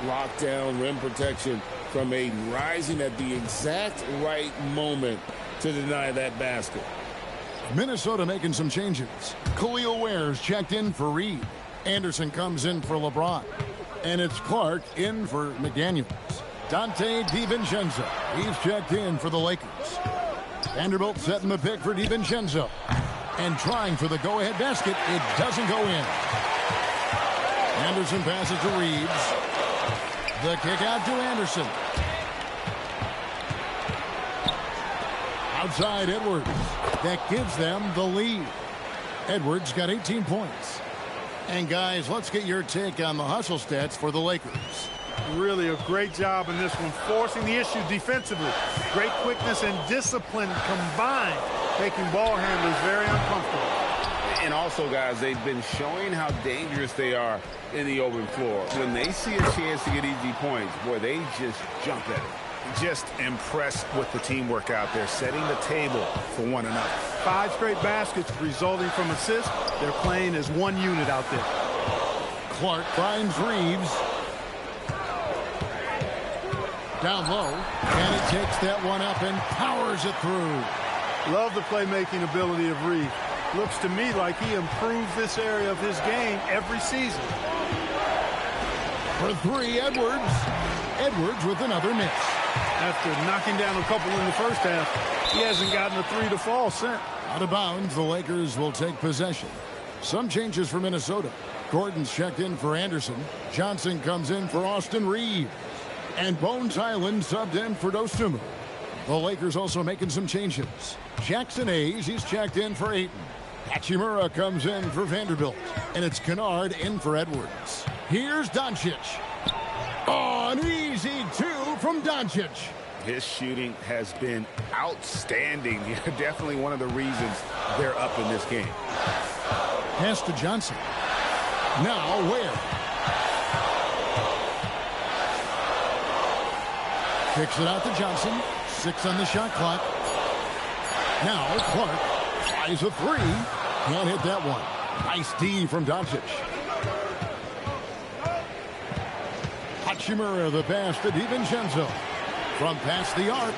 Lockdown rim protection from Ayton, rising at the exact right moment to deny that basket. Minnesota making some changes. Khalil Ware's checked in for Reed. Anderson comes in for LeBron. And it's Clark in for McDaniels. Dante DiVincenzo. He's checked in for the Lakers. Vanderbilt setting the pick for DiVincenzo. And trying for the go-ahead basket. It doesn't go in. Anderson passes to Reeves. The kick out to Anderson. Outside Edwards. That gives them the lead. Edwards got 18 points. And guys, let's get your take on the hustle stats for the Lakers. Really a great job in this one, forcing the issue defensively. Great quickness and discipline combined, making ball handlers very uncomfortable. And also, guys, they've been showing how dangerous they are in the open floor. When they see a chance to get easy points, boy, they just jump at it. Just impressed with the teamwork out there, setting the table for one another. 5 straight baskets resulting from assists. They're playing as one unit out there. Clark finds Reeves. Down low, and he takes that one up and powers it through. Love the playmaking ability of Reeves. Looks to me like he improves this area of his game every season. For 3, Edwards. Edwards with another miss. After knocking down a couple in the first half, he hasn't gotten a 3 to fall since. Out of bounds, the Lakers will take possession. Some changes for Minnesota. Gordon's checked in for Anderson. Johnson comes in for Austin Reeves. And Bones Highland subbed in for Dosunmu. The Lakers also making some changes. Jackson Hayes, he's checked in for Ayton. Hachimura comes in for Vanderbilt. And it's Kennard in for Edwards. Here's Doncic. Oh, an easy 2 from Doncic. His shooting has been outstanding. Definitely one of the reasons they're up in this game. Pass to Johnson. Now Ware. Kicks it out to Johnson. 6 on the shot clock. Now Clark tries a 3. Can't hit that one. Nice D from Doncic. Hachimura the pass to DiVincenzo. From past the arc.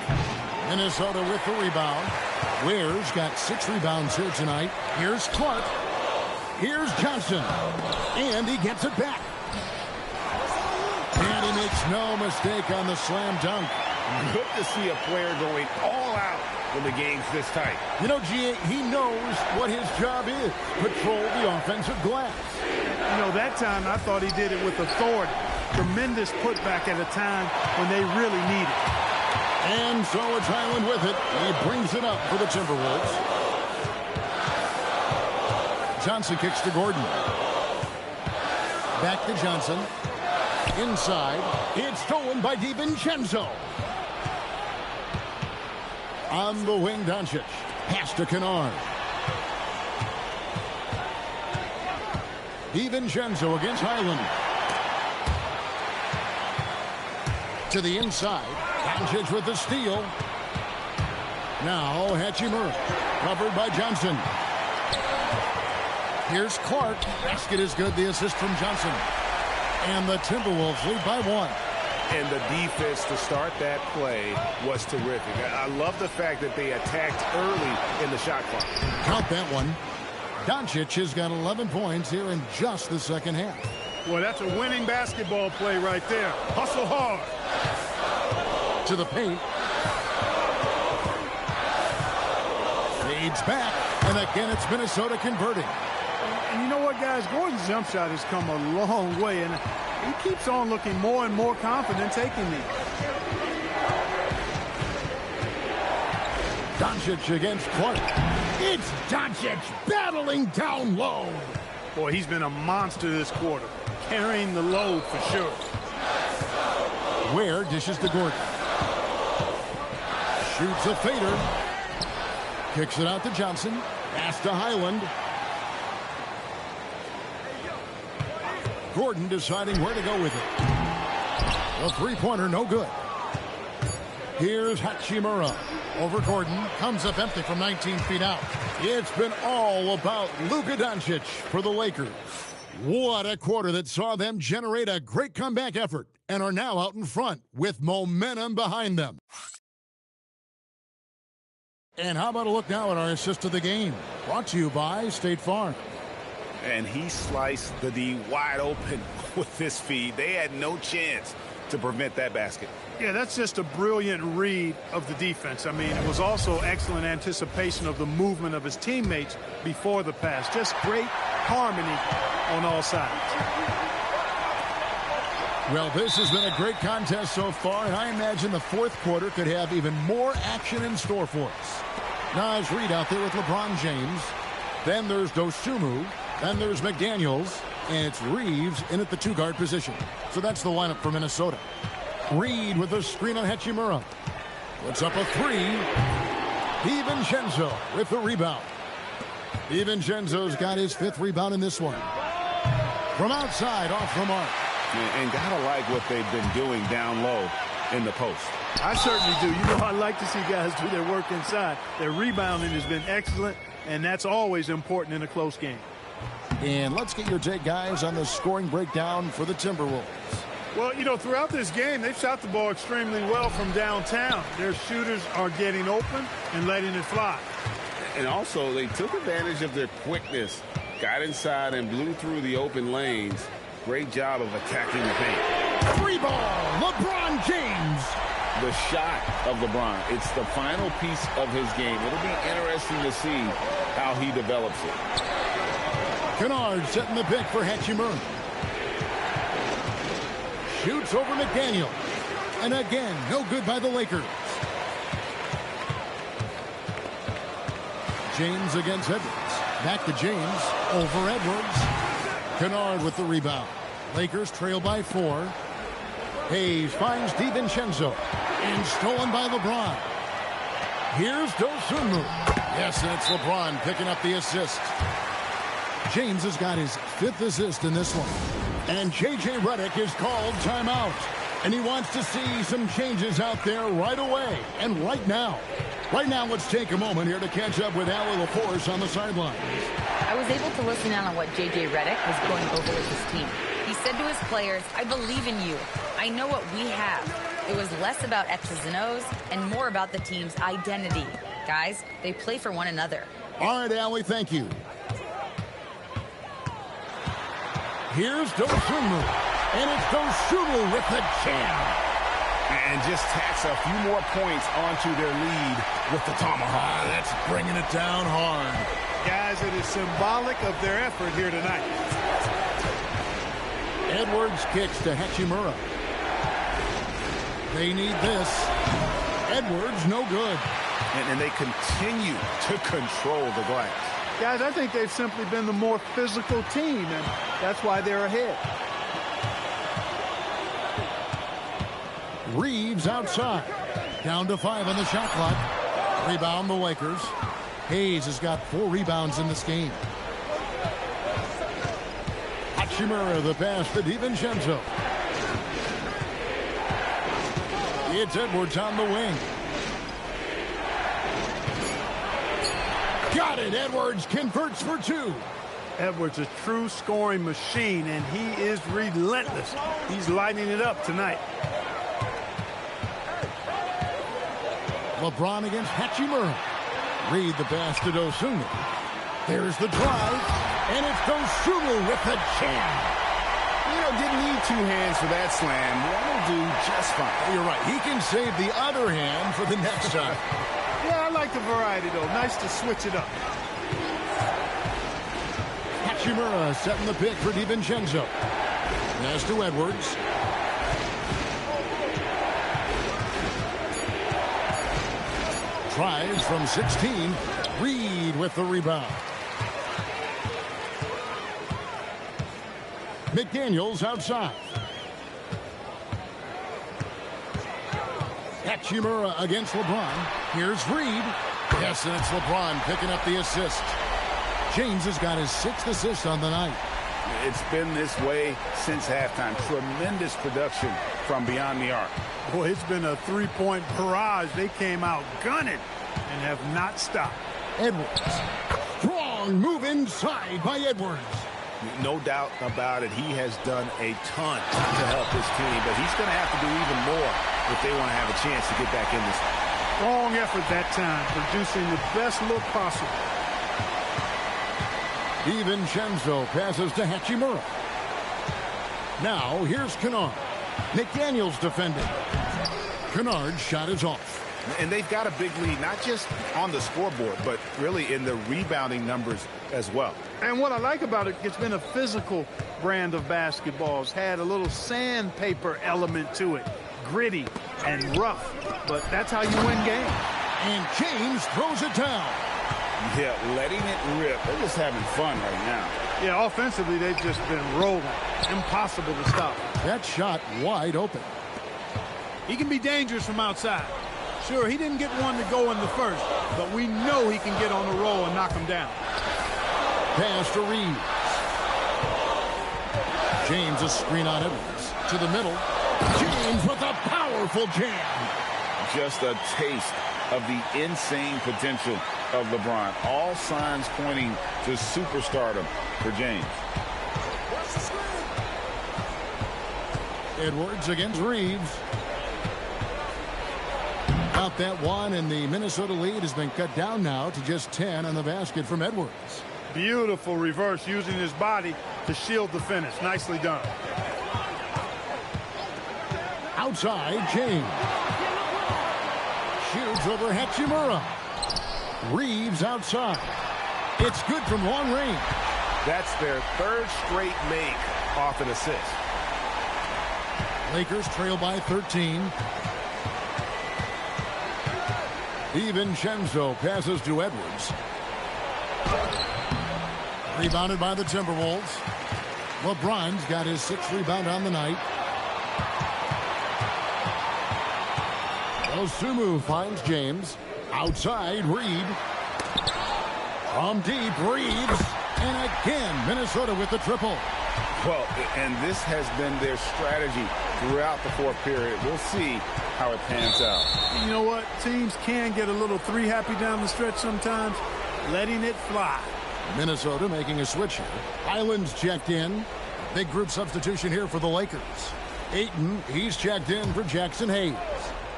Minnesota with the rebound. Ware's got 6 rebounds here tonight. Here's Clark. Here's Johnson. And he gets it back. And he makes no mistake on the slam dunk. Good to see a player going all out when the game's this tight. You know, G.A., he knows what his job is. Patrol the offensive glass. You know, that time I thought he did it with authority. Tremendous putback at a time when they really need it. And so it's Highland with it. He brings it up for the Timberwolves. Johnson kicks to Gordon. Back to Johnson. Inside. It's stolen by DiVincenzo. On the wing, Doncic. Pass to Kennard. DiVincenzo against Highland. To the inside. Doncic with the steal. Now Hachimura. Covered by Johnson. Here's Clark. Basket is good. The assist from Johnson. And the Timberwolves lead by 1. And the defense to start that play was terrific. I love the fact that they attacked early in the shot clock. Count that one. Doncic has got 11 points here in just the second half. Well, that's a winning basketball play right there. Hustle hard. To the paint. Fades back. And again, it's Minnesota converting. And you know what, guys? Gordon's jump shot has come a long way, and he keeps on looking more and more confident taking these. Doncic against Clark. It's Doncic battling down low. Boy, he's been a monster this quarter, carrying the load for sure. Ware dishes to Gordon. Shoots a fader. Kicks it out to Johnson. Pass to Highland. Gordon deciding where to go with it. The three-pointer, no good. Here's Hachimura. Over Gordon. Comes up empty from 19 feet out. It's been all about Luka Doncic for the Lakers. What a quarter that saw them generate a great comeback effort and are now out in front with momentum behind them. And how about a look now at our assist of the game? Brought to you by State Farm. And he sliced the D wide open with this feed. They had no chance to prevent that basket. Yeah, that's just a brilliant read of the defense. I mean, it was also excellent anticipation of the movement of his teammates before the pass. Just great harmony on all sides. Well, this has been a great contest so far, and I imagine the fourth quarter could have even more action in store for us. Nice read out there with LeBron James. Then there's Dosunmu. Then there's McDaniels. And it's Reeves in at the two-guard position. So that's the lineup for Minnesota. Reed with a screen on Hachimura. Puts up a three. DiVincenzo with the rebound. DiVincenzo's got his fifth rebound in this one. From outside, off the mark. And gotta like what they've been doing down low in the post. I certainly do. You know, I like to see guys do their work inside. Their rebounding has been excellent, and that's always important in a close game. And let's get your take, guys, on the scoring breakdown for the Timberwolves. Well, you know, throughout this game, they've shot the ball extremely well from downtown. Their shooters are getting open and letting it fly. And also, they took advantage of their quickness, got inside and blew through the open lanes. Great job of attacking the paint. Three ball, LeBron James. The shot of LeBron. It's the final piece of his game. It'll be interesting to see how he develops it. Kennard setting the pick for Hachimura. Shoots over McDaniel. And again, no good by the Lakers. James against Edwards. Back to James. Over Edwards. Kennard with the rebound. Lakers trail by 4. Hayes finds DiVincenzo. And stolen by LeBron. Here's Dosunmu. Yes, and it's LeBron picking up the assist. James has got his 5th assist in this one. And J.J. Redick is called timeout. And he wants to see some changes out there right away and right now. Right now, let's take a moment here to catch up with Allie LaForce on the sidelines. I was able to listen in on what J.J. Redick was going over with his team. He said to his players, I believe in you. I know what we have. It was less about X's and O's and more about the team's identity. Guys, they play for one another. All right, Allie, thank you. Here's Dosunmu. And it's Dosunmu with the jam. And just tacks a few more points onto their lead with the tomahawk. That's bringing it down hard. Guys, it is symbolic of their effort here tonight. Edwards kicks to Hachimura. They need this. Edwards, no good. And they continue to control the glass. Guys, I think they've simply been the more physical team, and that's why they're ahead. Reeves outside. Down to 5 on the shot clock. Rebound the Lakers. Hayes has got 4 rebounds in this game. Hachimura the pass to DiVincenzo. It's Edwards on the wing. Got it. Edwards converts for 2. Edwards, a true scoring machine, and he is relentless. He's lighting it up tonight. LeBron against Hachimura. Reed the pass to Dosunmu. There's the drive, and it's Dosunmu with the jam. You know, didn't need 2 hands for that slam. One will do just fine. You're right. He can save the other hand for the next time. Yeah, I like the variety, though. Nice to switch it up. Hachimura setting the pick for DiVincenzo. Pass to Edwards. Tries from 16. Reed with the rebound. McDaniels outside. Hachimura against LeBron. Here's Reed. Yes, and it's LeBron picking up the assist. James has got his 6th assist on the night. It's been this way since halftime. Tremendous production from beyond the arc. Boy, it's been a 3-point barrage. They came out gunning and have not stopped. Edwards. Strong move inside by Edwards. No doubt about it. He has done a ton to help this team, but he's going to have to do even more if they want to have a chance to get back in this. Strong effort that time, producing the best look possible. DiVincenzo passes to Hachimura. Now, here's Kennard. McDaniels defending. Kennard's shot is off. And they've got a big lead, not just on the scoreboard, but really in the rebounding numbers as well. And what I like about it, it's been a physical brand of basketball. It's had a little sandpaper element to it, gritty and rough. But that's how you win games. And James throws it down. Yeah, letting it rip. They're just having fun right now. Yeah, offensively, they've just been rolling. Impossible to stop. That shot wide open. He can be dangerous from outside. Sure, he didn't get one to go in the first, but we know he can get on the roll and knock him down. Pass to Reeves. James a screen on Edwards. To the middle. James with a powerful jam. Just a taste of the insane potential of LeBron. All signs pointing to superstardom for James. Edwards against Reeves. Out that one, and the Minnesota lead has been cut down now to just 10 on the basket from Edwards. Beautiful reverse, using his body to shield the finish. Nicely done. Outside, James. Shoots over Hachimura. Reeves outside. It's good from long range. That's their third straight make off an assist. Lakers trail by 13. DiVincenzo passes to Edwards. Rebounded by the Timberwolves. LeBron's got his 6th rebound on the night. Osumu finds James. Outside, Reed. From deep, Reeves. And again, Minnesota with the triple. Well, and this has been their strategy throughout the fourth period. We'll see how it pans out. You know what? Teams can get a little three-happy down the stretch sometimes, letting it fly. Minnesota making a switch here. Highland's checked in. Big group substitution here for the Lakers. Ayton, he's checked in for Jackson Hayes.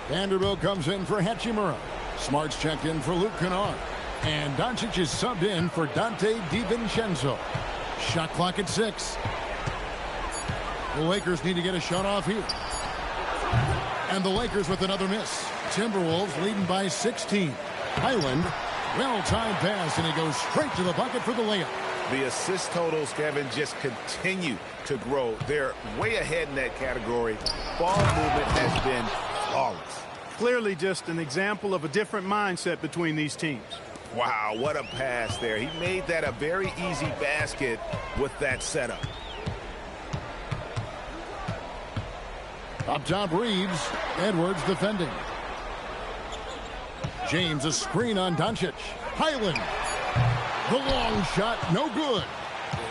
Vanderbilt comes in for Hachimura. Smart's checked in for Luke Kennard. And Doncic is subbed in for Dante DiVincenzo. Shot clock at 6. The Lakers need to get a shot off here. And the Lakers with another miss. Timberwolves leading by 16. Highland, well-timed pass, and he goes straight to the bucket for the layup. The assist totals, Kevin, just continue to grow. They're way ahead in that category. Ball movement has been flawless. Clearly just an example of a different mindset between these teams. Wow, what a pass there. He made that a very easy basket with that setup. Up top, Reeves. Edwards defending. James a screen on Doncic. Highland. The long shot, no good.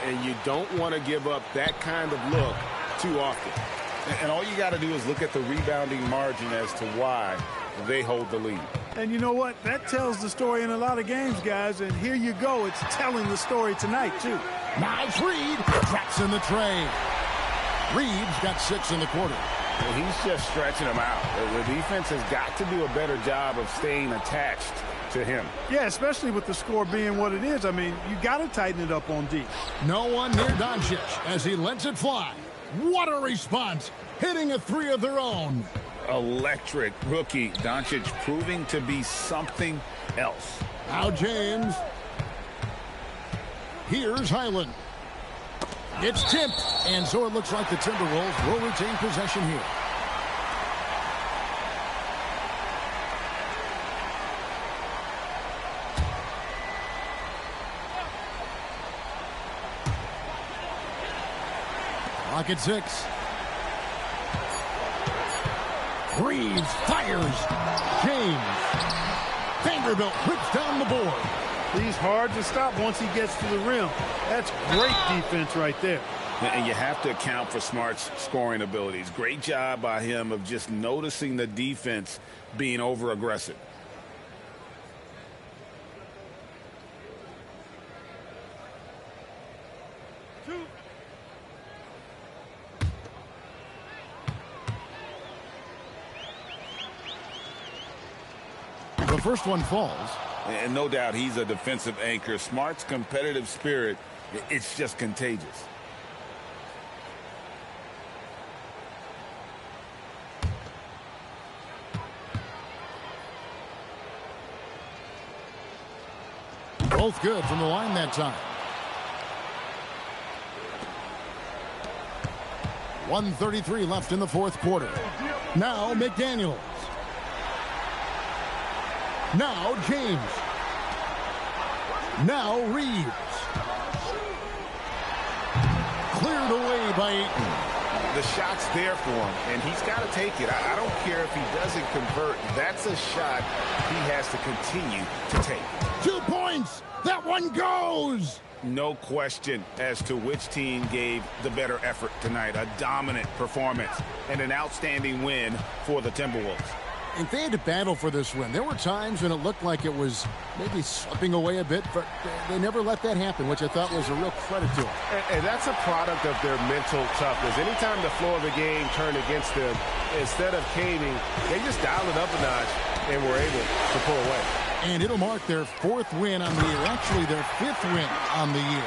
And you don't want to give up that kind of look too often. And all you got to do is look at the rebounding margin as to why they hold the lead. And you know what? That tells the story in a lot of games, guys. And here you go. It's telling the story tonight, too. Nice read. Traps in the tray. Reeves got 6 in the quarter. Well, he's just stretching them out. The defense has got to do a better job of staying attached to him. Yeah, especially with the score being what it is. I mean, you got to tighten it up on D. No one near Doncic as he lets it fly. What a response. Hitting a 3 of their own. Electric rookie. Doncic proving to be something else. Now James. Here's Highland. It's tipped, and so it looks like the Timberwolves will retain possession here. Clock at 6. Reeves fires. James. Vanderbilt whips down the board. He's hard to stop once he gets to the rim. That's great defense right there. And you have to account for Smart's scoring abilities. Great job by him of just noticing the defense being over-aggressive. The first one falls. And no doubt he's a defensive anchor. Smart's competitive spirit, it's just contagious. Both good from the line that time. 1:33 left in the fourth quarter. Now McDaniels. Now James. Now Reeves. Cleared away by Ayton. The shot's there for him, and he's got to take it. I don't care if he doesn't convert. That's a shot he has to continue to take. 2 points. That one goes. No question as to which team gave the better effort tonight. A dominant performance and an outstanding win for the Timberwolves. If they had to battle for this win, there were times when it looked like it was maybe slipping away a bit, but they never let that happen, which I thought was a real credit to them. And that's a product of their mental toughness. Anytime the flow of the game turned against them, instead of caving, they just dialed it up a notch and were able to pull away. And it'll mark their 4th win on the year, actually their 5th win on the year.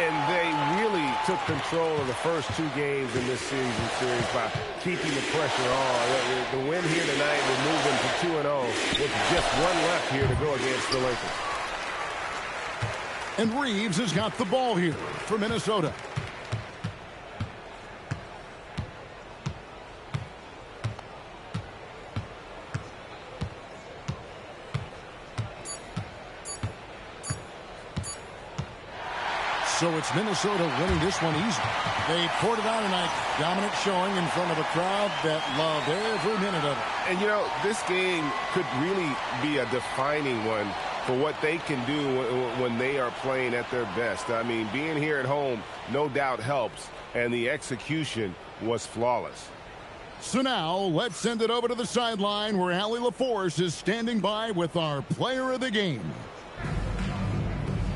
And they really took control of the first 2 games in this series by keeping the pressure on. The win here tonight will move them to 2-0 with just 1 left here to go against the Lakers. And Reeves has got the ball here for Minnesota. So it's Minnesota winning this one easy. They poured it on tonight. Dominant showing in front of a crowd that loved every minute of it. And, you know, this game could really be a defining one for what they can do when they are playing at their best. I mean, being here at home no doubt helps, and the execution was flawless. So now let's send it over to the sideline where Allie LaForce is standing by with our player of the game.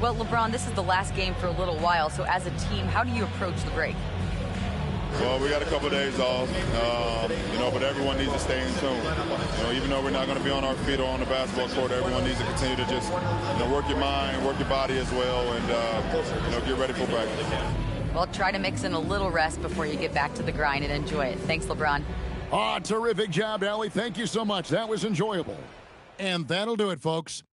Well, LeBron, this is the last game for a little while, so as a team, how do you approach the break? Well, we got a couple of days off, but everyone needs to stay in tune. Even though we're not going to be on our feet or on the basketball court, everyone needs to continue to just, work your mind, work your body as well, and, get ready for practice. Well, try to mix in a little rest before you get back to the grind and enjoy it. Thanks, LeBron. Terrific job, Allie. Thank you so much. That was enjoyable. And that'll do it, folks.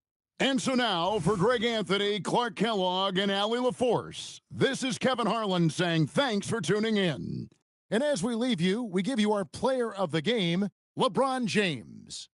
And so now, for Greg Anthony, Clark Kellogg, and Allie LaForce, this is Kevin Harlan saying thanks for tuning in. And as we leave you, we give you our player of the game, LeBron James.